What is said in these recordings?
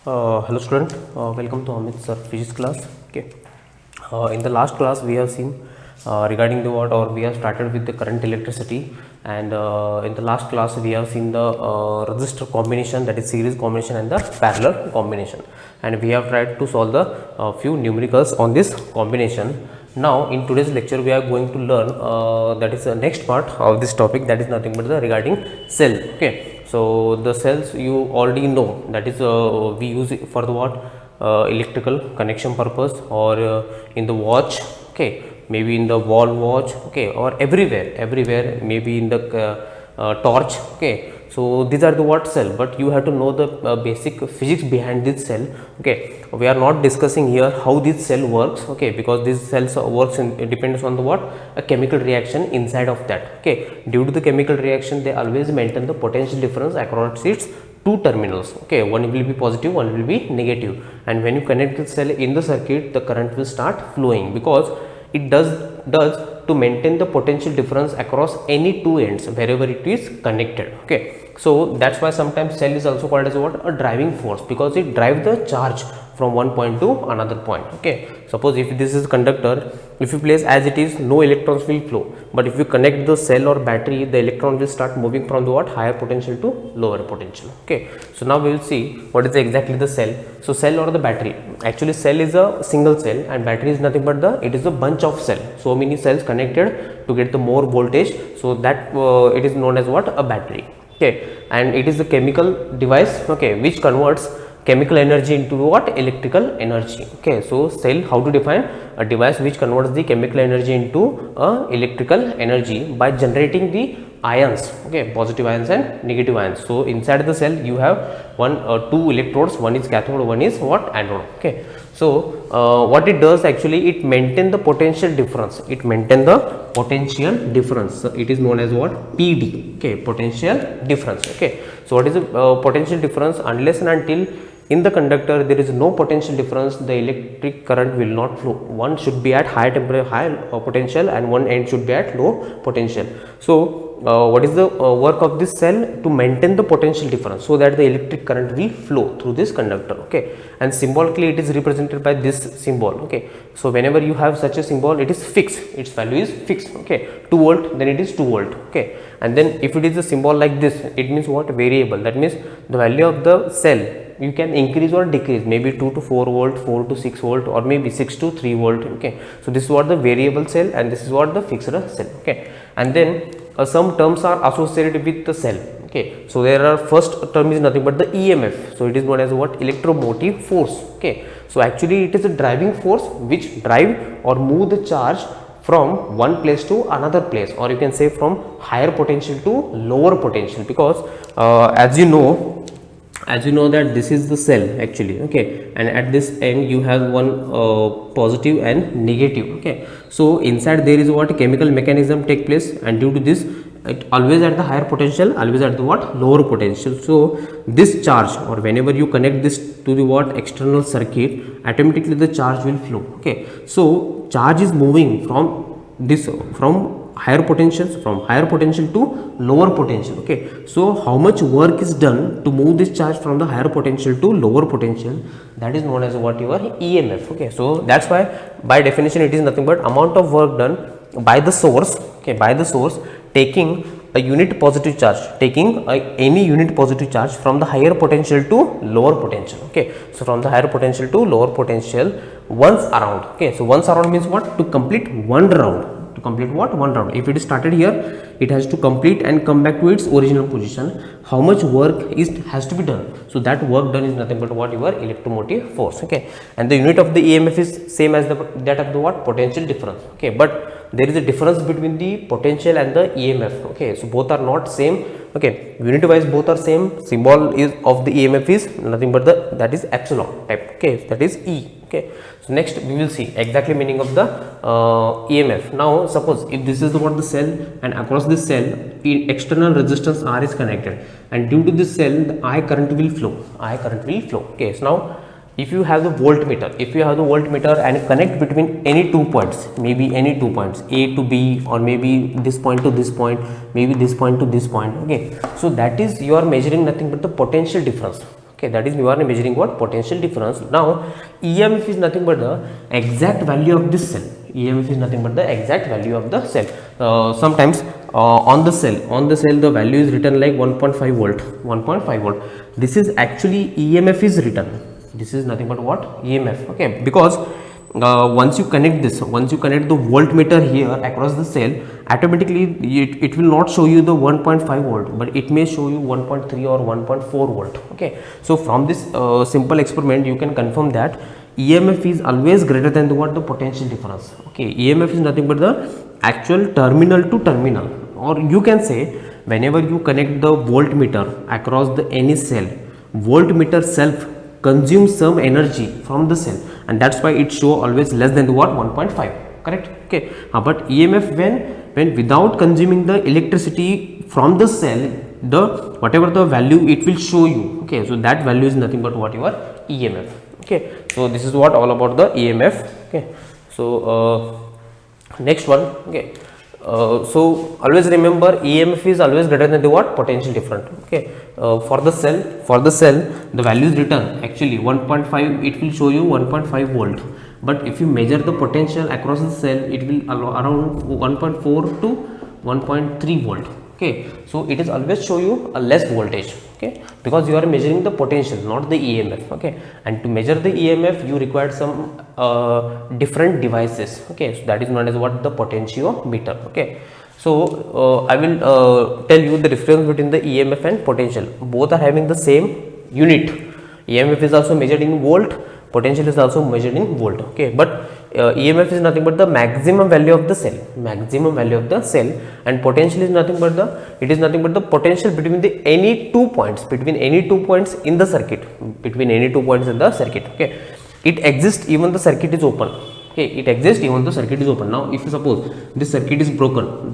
Hello student, welcome to Amit sir physics class. Okay, in the last class we have seen regarding the what, or we have started with the current electricity, and in the last class we have seen the resistor combination, that is series combination and the parallel combination, and we have tried to solve the few numericals on this combination. Now in today's lecture we are going to learn that is the next part of this topic, that is nothing but the regarding cell. Okay, so the cells you already know, that is we use it for the what, electrical connection purpose, or in the watch, okay, maybe in the wall watch, okay, or everywhere maybe in the torch. Okay, so these are the what cell, but you have to know the basic physics behind this cell. Okay, we are not discussing here how this cell works, okay, because this cells works in, it depends on the what, a chemical reaction inside of that. Okay, due to the chemical reaction they always maintain the potential difference across its two terminals. Okay, one will be positive, one will be negative, and when you connect the cell in the circuit the current will start flowing, because it does to maintain the potential difference across any two ends wherever it is connected. Okay, so that's why sometimes cell is also called as what, a driving force, because it drives the charge from one point to another point. Okay, suppose if this is conductor, if you place as it is, no electrons will flow, but if you connect the cell or battery, the electron will start moving from the what, higher potential to lower potential. Okay, so now we will see what is exactly the cell. So cell or the battery, actually cell is a single cell and battery is nothing but the, it is a bunch of cell, so many cells connected to get the more voltage, so that it is known as what, a battery. Okay, and it is a chemical device, okay, which converts chemical energy into what, electrical energy. Okay, so cell, how to define, a device which converts the chemical energy into electrical energy by generating the ions, okay, positive ions and negative ions. So inside the cell you have two electrodes, one is cathode, one is what, anode. Okay, so what it does, actually it maintain the potential difference, it maintain the potential difference. So it is known as what, PD. Okay, potential difference. Okay, so what is the potential difference? Unless and until in the conductor there is no potential difference, the electric current will not flow. One should be at high temperature, high potential, and one end should be at low potential. So what is the work of this cell? To maintain the potential difference so that the electric current will flow through this conductor. Okay, and symbolically it is represented by this symbol. Okay, so whenever you have such a symbol, it is fixed, its value is fixed. Okay, 2 volt, then it is 2 volt. Okay, and then if it is a symbol like this, it means what, variable. That means the value of the cell you can increase or decrease, maybe 2 to 4 volt, 4 to 6 volt, or maybe 6 to 3 volt. Okay, so this is what the variable cell and this is what the fixed cell. Okay, and then some terms are associated with the cell. Okay, so there are, first term is nothing but the EMF, so it is known as what, electromotive force. Okay, so actually it is a driving force which drive or move the charge from one place to another place, or you can say from higher potential to lower potential, because as you know that this is the cell actually. Okay, and at this end you have one positive and negative. Okay, so inside there is what, chemical mechanism take place, and due to this it always at the higher potential, always at the what, lower potential. So this charge, or whenever you connect this to the what, external circuit, automatically the charge will flow. Okay, so charge is moving from this, from higher potentials, from higher potential to lower potential. Okay, so how much work is done to move this charge from the higher potential to lower potential, that is known as what, your EMF. Okay, so that's why by definition it is nothing but amount of work done by the source. Okay, by the source taking a unit positive charge, taking any unit positive charge from the higher potential to lower potential. Okay, so from the higher potential to lower potential once around. Okay, so once around means what, to complete one round, to complete what, one round. If it is started here, it has to complete and come back to its original position. How much work has to be done? So that work done is nothing but what, your electromotive force. Okay, and the unit of the EMF is same as that of the what, potential difference. Okay, but there is a difference between the potential and the EMF. Okay, so both are not same. Okay, unit wise both are same. Symbol is of the EMF is nothing but the, that is epsilon type. Okay, that is E. Okay, so next we will see exactly meaning of the EMF. Now suppose if this is the what, the cell, and across this cell external resistance R is connected, and due to this cell the I current will flow. I current will flow. Okay, so now if you have the voltmeter, and connect between any 2 points, maybe any 2 points, A to B, or maybe this point to this point, maybe this point to this point. Okay, so that is you are measuring nothing but the potential difference. Okay, that is you are measuring what? Potential difference. Now EMF is nothing but the exact value of this cell. EMF is nothing but the exact value of the cell. Sometimes on the cell the value is written like 1.5 volt, 1.5 volt. This is actually EMF is written. This is nothing but what? EMF. Okay, because once you connect the voltmeter here across the cell, automatically it will not show you the 1.5 volt, but it may show you 1.3 or 1.4 volt. Okay, so from this simple experiment you can confirm that EMF is always greater than the potential difference. Okay, EMF is nothing but the actual terminal to terminal, or you can say whenever you connect the voltmeter across the any cell, voltmeter self consumes some energy from the cell, and that's why it show always less than 1.5, correct? Okay, but EMF when without consuming the electricity from the cell, the whatever the value it will show you. Okay, so that value is nothing but what? Your EMF. Okay, so this is what all about the EMF. Okay, so next one. Okay, so always remember EMF is always greater than the what? Potential difference. Okay, for the cell the value is written actually 1.5, it will show you 1.5 volt, but if you measure the potential across the cell, it will around 1.4 to 1.3 volt. Okay, so it is always show you a less voltage. Okay, because you are measuring the potential, not the EMF. Okay, and to measure the EMF you require some different devices. Okay, so that is known as what? The potentiometer. Okay, so I will tell you the difference between the EMF and potential. Both are having the same unit. EMF is also measured in volt, potential is also measured in volt. Okay, but EMF is nothing but the maximum value of the cell, and potential is nothing but the potential between the any 2 points, in the circuit, Okay, it exists even the circuit is open. Okay, it exists even the circuit is open. Now if you suppose this circuit is broken,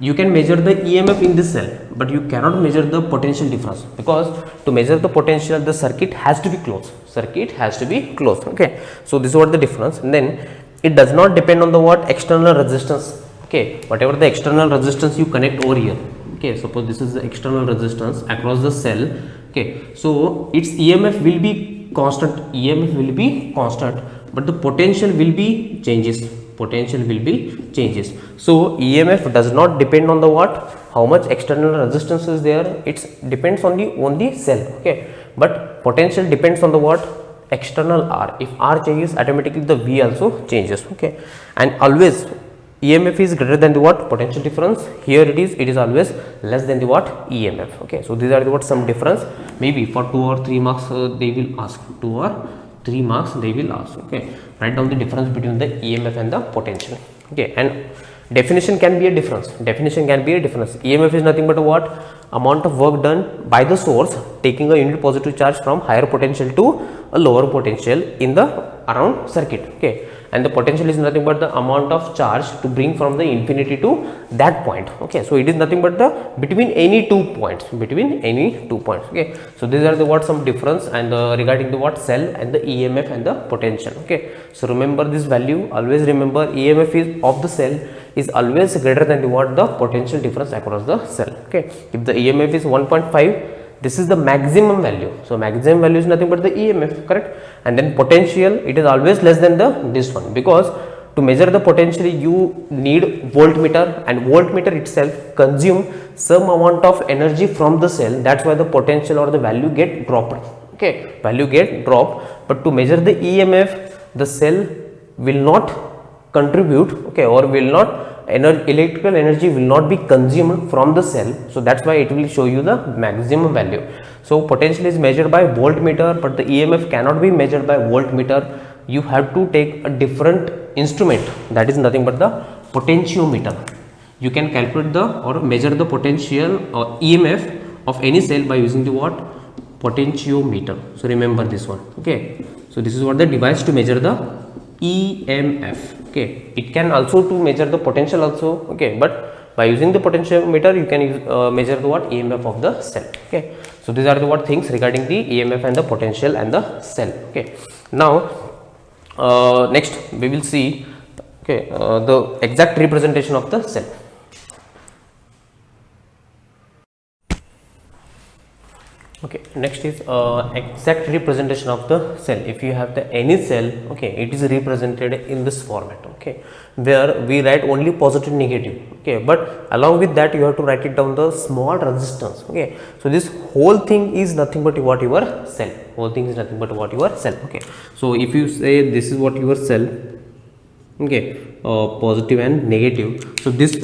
you can measure the EMF in this cell, but you cannot measure the potential difference, because to measure the potential the circuit has to be closed. Okay, so this is what the difference. And then it does not depend on the what? External resistance. Okay, whatever the external resistance you connect over here. Okay, suppose this is the external resistance across the cell. Okay, so its EMF will be constant, but the potential will be changes. So EMF does not depend on the what? How much external resistance is there. It depends on the cell. Okay, but potential depends on the what? External R. If R changes, automatically the V also changes. Okay, and always EMF is greater than the what? Potential difference. Here it is always less than the what? EMF. Okay, so these are the what? Some difference. Maybe for 2 or 3 marks they will ask. 2 or 3 marks they will ask. Okay, write down the difference between the EMF and the potential. Okay, and definition can be a difference. EMF is nothing but a what? Amount of work done by the source taking a unit positive charge from higher potential to a lower potential in the around circuit. Okay, and the potential is nothing but the amount of charge to bring from the infinity to that point. Okay, so it is nothing but the between any 2 points. Okay, so these are the what? Some difference, and regarding the what? Cell and the EMF and the potential. Okay, so remember this value. Always remember EMF is of the cell is always greater than the what? The potential difference across the cell. Okay, if the EMF is 1.5, this is the maximum value. So maximum value is nothing but the EMF, correct? And then potential, it is always less than this one, because to measure the potential you need voltmeter, and voltmeter itself consume some amount of energy from the cell. That's why the potential or the value get dropped. Okay, but to measure the EMF, the cell will not contribute. Okay, or will not electrical energy will not be consumed from the cell, so that's why it will show you the maximum value. So potential is measured by voltmeter, but the EMF cannot be measured by voltmeter. You have to take a different instrument, that is nothing but the potentiometer. You can calculate or measure the potential or EMF of any cell by using the what? Potentiometer. So remember this one. Okay, so this is what the device to measure the EMF. Okay, it can also to measure the potential also. Okay, but by using the potentiometer you can measure the what? EMF of the cell. Okay, so these are the what things regarding the EMF and the potential and the cell. Okay, now next we will see the exact representation of the cell. Okay, next is exact representation of the cell. If you have the any cell, okay, it is represented in this format, okay, where we write only positive negative, okay, but along with that you have to write it down the small resistance, okay. So this whole thing is nothing but what your cell, whole thing is nothing but what your cell, okay. So if you say this is what your cell, okay, positive and negative, so this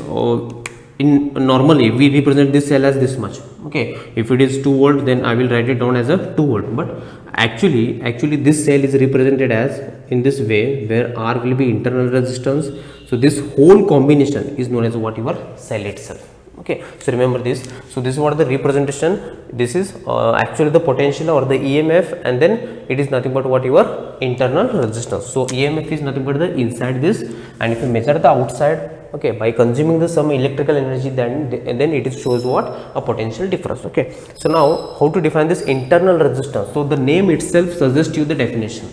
in normally we represent this cell as this much, okay. If it is 2 volt, then I will write it down as a 2 volt, but actually this cell is represented as in this way, where R will be internal resistance. So this whole combination is known as what your cell itself, okay. So remember this. So this is what the representation, this is actually the potential or the EMF, and then it is nothing but what your internal resistance. So EMF is nothing but the inside this, and if you measure the outside, okay, by consuming the some electrical energy, then it is shows what a potential difference, okay. So now how to define this internal resistance? So the name itself suggests you the definition,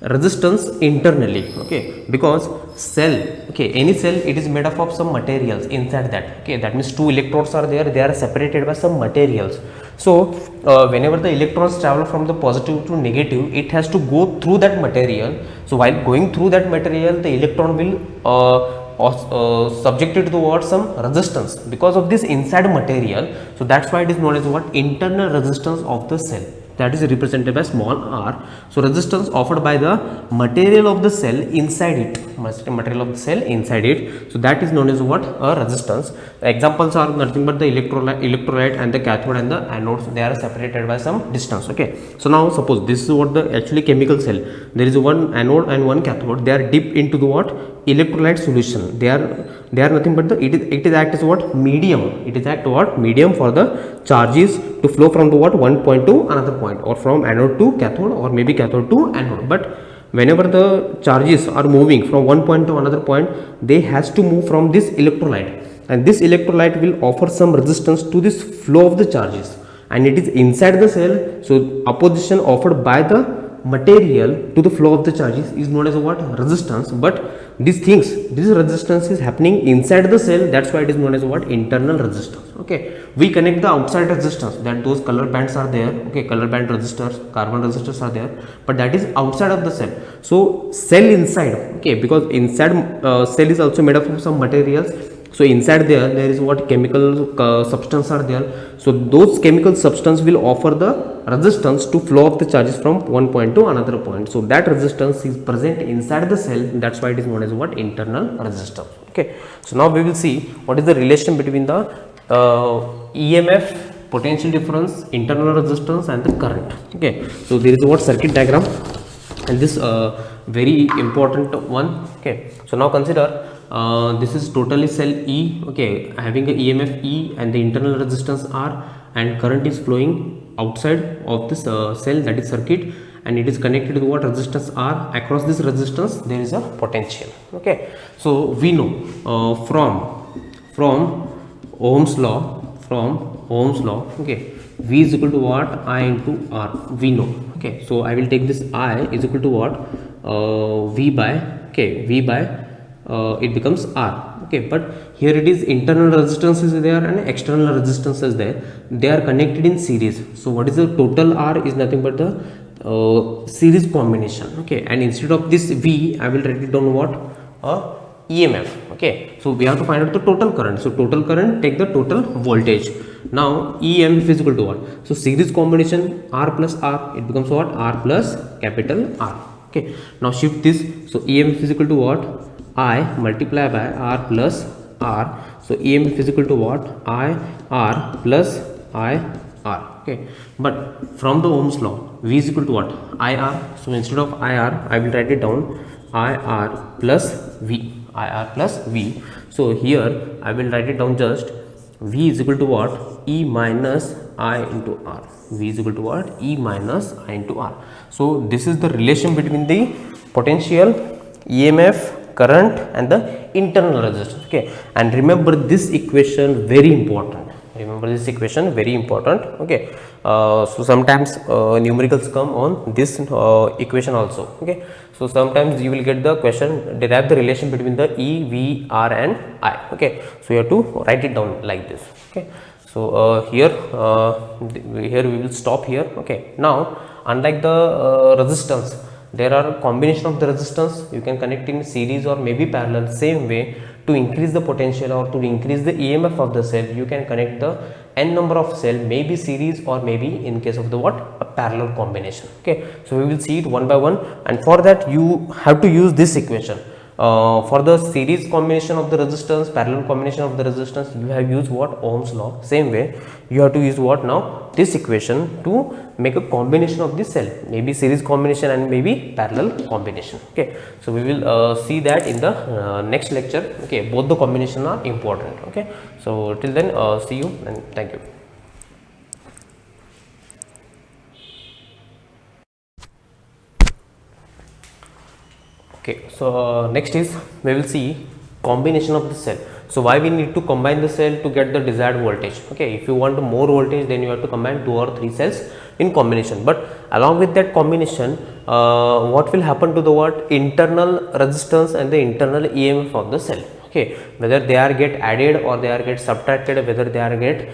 resistance internally, okay, because cell, okay, any cell, it is made up of some materials inside that, okay. That means 2 electrodes are there, they are separated by some materials. So whenever the electrons travel from the positive to negative, it has to go through that material. So while going through that material, the electron will subjected towards some resistance because of this inside material. So that's why it is known as what internal resistance of the cell, that is represented by small r. So resistance offered by the material of the cell inside it, material of the cell inside it. So that is known as what a resistance. The examples are nothing but the electrolyte and the cathode and the anodes, they are separated by some distance, okay. So now suppose this is what the actually chemical cell, there is one anode and one cathode, they are dipped into the what electrolyte solution. They are nothing but the it is act as what medium, it is act what medium for the charges to flow from the what one point to another point, or from anode to cathode, or maybe cathode to anode. But whenever the charges are moving from one point to another point, they has to move from this electrolyte, and this electrolyte will offer some resistance to this flow of the charges, and it is inside the cell. So opposition offered by the material to the flow of the charges is known as what resistance. But this resistance is happening inside the cell, that's why it is known as what internal resistance, okay. We connect the outside resistance, that those color bands are there, okay, color band resistors, carbon resistors are there, but that is outside of the cell. So cell inside, okay, because inside cell is also made up of some materials. So inside there is what chemical substance are there. So those chemical substance will offer the resistance to flow of the charges from one point to another point. So that resistance is present inside the cell, that's why it is known as what internal resistance, okay. So now we will see what is the relation between the EMF, potential difference, internal resistance and the current, okay. So there is what circuit diagram, and this very important one, okay. So now consider this is totally cell E, okay, having a EMF E and the internal resistance R, and current is flowing outside of this cell, that is circuit, and it is connected to what resistance R. Across this resistance there is a potential, okay. So we know from Ohm's law, okay, V is equal to what I into R, we know, okay. So I will take this I is equal to what V by it becomes R, okay. But here it is internal resistance is there and external resistance is there, they are connected in series. So what is the total R is nothing but the series combination, okay. And instead of this V, I will write it down what EMF, okay. So we have to find out the total current. So total current, take the total voltage. Now EMF is equal to what? So series combination R plus R, it becomes what R plus capital R, okay. Now shift this. So EMF is equal to what I multiply by R plus R. So EMF is equal to what I R plus I R, okay. But from the Ohm's law, V is equal to what IR. So instead of IR, I will write it down IR plus V, IR plus V. So here I will write it down just V is equal to what E minus I into R. V is equal to what E minus I into R. So this is the relation between the potential, EMF, current and the internal resistance, okay. And remember this equation very important, okay. So sometimes numericals come on this equation also, okay. So sometimes you will get the question, derive the relation between the E, V, R and I, okay. So you have to write it down like this, okay. So here we will stop here. Okay, now unlike the resistance, there are combination of the resistance. You can connect in series or maybe parallel. Same way, to increase the potential or to increase the EMF of the cell, you can connect the n number of cell, maybe series or maybe in case of the what, a parallel combination. Okay, so we will see it one by one, and for that you have to use this equation. For the series combination of the resistance, parallel combination of the resistance, you have used what, Ohm's law. Same way you have to use what now, this equation to make a combination of this cell, maybe series combination and maybe parallel combination. Okay, so we will see that in the next lecture. Okay, both the combination are important. Okay, so till then, see you and thank you. Okay, so next is we will see combination of the cell. So why we need to combine the cell to get the desired voltage. Okay, if you want more voltage, then you have to combine 2 or 3 cells in combination. But along with that combination, what will happen to the what, internal resistance and the internal EMF of the cell. Okay, whether they are get added or they are get subtracted, whether they are get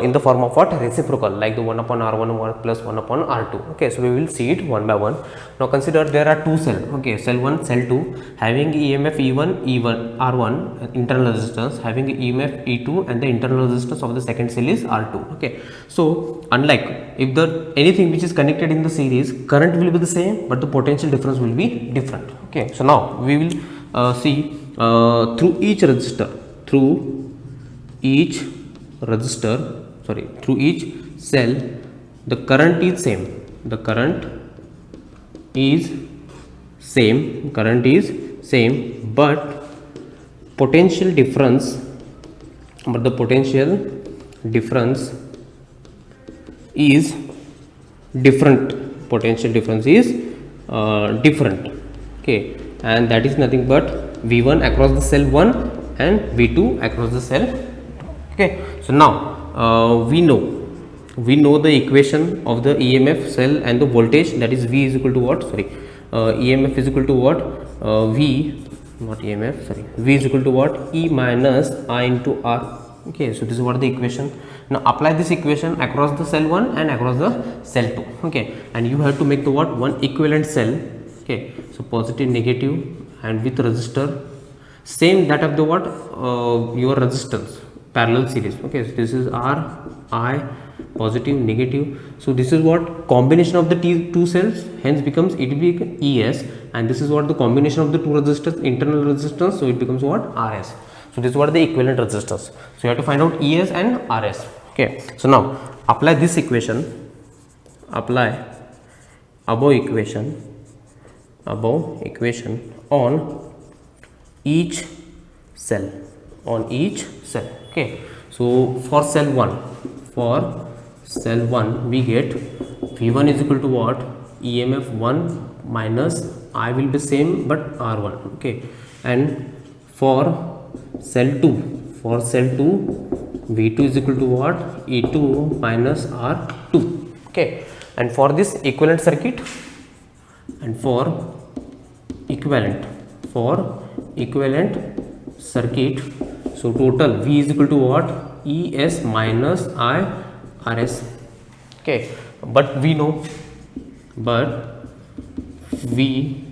in the form of what, reciprocal, like the 1 upon R1 1 plus 1 upon R2. Okay, so we will see it one by one. Now consider there are two cells. Okay, cell 1, cell 2 having EMF E1 R1 internal resistance, having EMF E2 and the internal resistance of the second cell is R2. Okay, so unlike if the anything which is connected in the series, current will be the same but the potential difference will be different. Okay, so now we will see through each cell the current is same, but potential difference is different. Okay, and that is nothing but V1 across the cell 1 and V2 across the cell 2. Okay, so now we know the equation of the EMF cell and the voltage, that is V is equal to what, EMF is equal to what, V is equal to what, E minus I into R. Okay, so this is what the equation. Now apply this equation across the cell 1 and across the cell 2. Okay, and you have to make the what, one equivalent cell. Okay, so positive, negative, and with resistor same that of the what, your resistance, parallel series. Okay, so this is R, I, positive, negative. So this is what combination of the two cells, hence becomes, it will be ES, and this is what the combination of the two resistors, internal resistance, so it becomes what, RS. So this is what the equivalent resistors. So you have to find out ES and RS. Okay, so now apply this equation, apply above equation on each cell, Okay, so for cell 1 we get V1 is equal to what, EMF 1 minus I will be same but R1. Okay, and for cell 2 V2 is equal to what, E2 minus R2. Okay, and for this equivalent circuit, and for equivalent circuit, so total V is equal to what, ES minus I RS. Okay, but we know V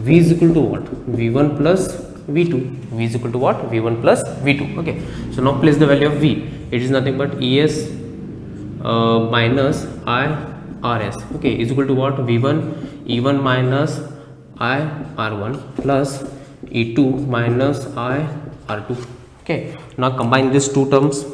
is equal to what, V1 plus V2. V is equal to what, V1 plus V2. Okay, so now place the value of V. It is nothing but ES minus I RS. Okay, is equal to what, V1 E1 minus I R1 plus E2 minus I R2. Okay, now combine these two terms,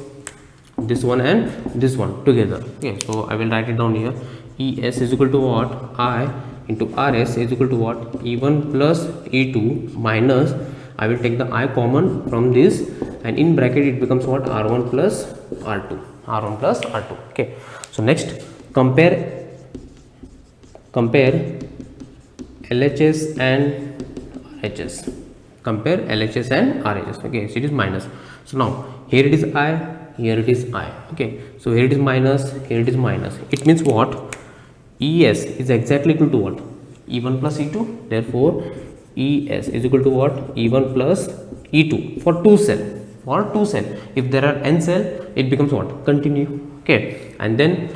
this one and this one together. Okay, so I will write it down here. ES is equal to what, I into RS is equal to what, E1 plus E2 minus, I will take the I common from this, and in bracket it becomes what, R1 plus R2. Okay, so next compare LHS and RHS. Okay, so it is minus. So now here it is I, here it is I. Okay, so here it is minus, here it is minus. It means what, ES is exactly equal to what, E1 plus E2. Therefore ES is equal to what, E1 plus E2 for two cell. for 2 cell. If there are n cell, it becomes what? Continue. Okay, and then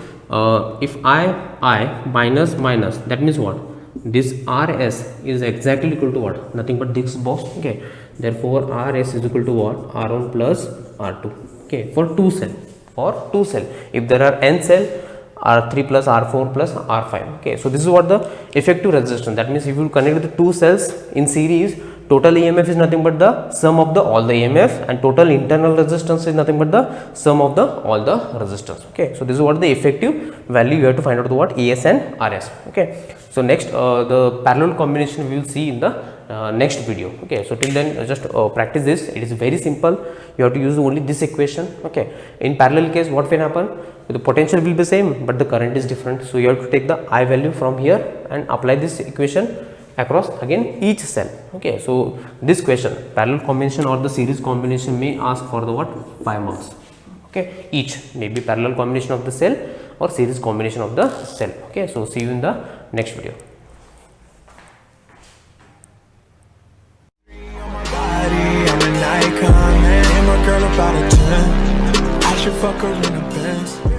if I minus minus, that means what? This rs is exactly equal to what? Nothing but this box. Okay, therefore rs is equal to what? R1 plus R2. Okay, for 2 cell. For 2 cell, if there are n cell, R3 plus R4 plus R5. Okay, so this is what the effective resistance. That means if you connect the 2 cells in series, total EMF is nothing but the sum of the all the EMF, and total internal resistance is nothing but the sum of the all the resistance. Okay, so this is what the effective value you have to find out the what? ES and RS. Okay, so next the parallel combination we will see in the next video. Okay, so till then just practice this. It is very simple. You have to use only this equation. Okay, in parallel case what will happen? The potential will be same, but the current is different. So you have to take the I value from here and apply this equation across again each cell. Okay, so this question, parallel combination or the series combination, may ask for the what? 5 marks. Okay, each may be parallel combination of the cell or series combination of the cell. Okay, so see you in the next video. I'm an icon, man, and my girl about a 10. I should fuck her in the Benz.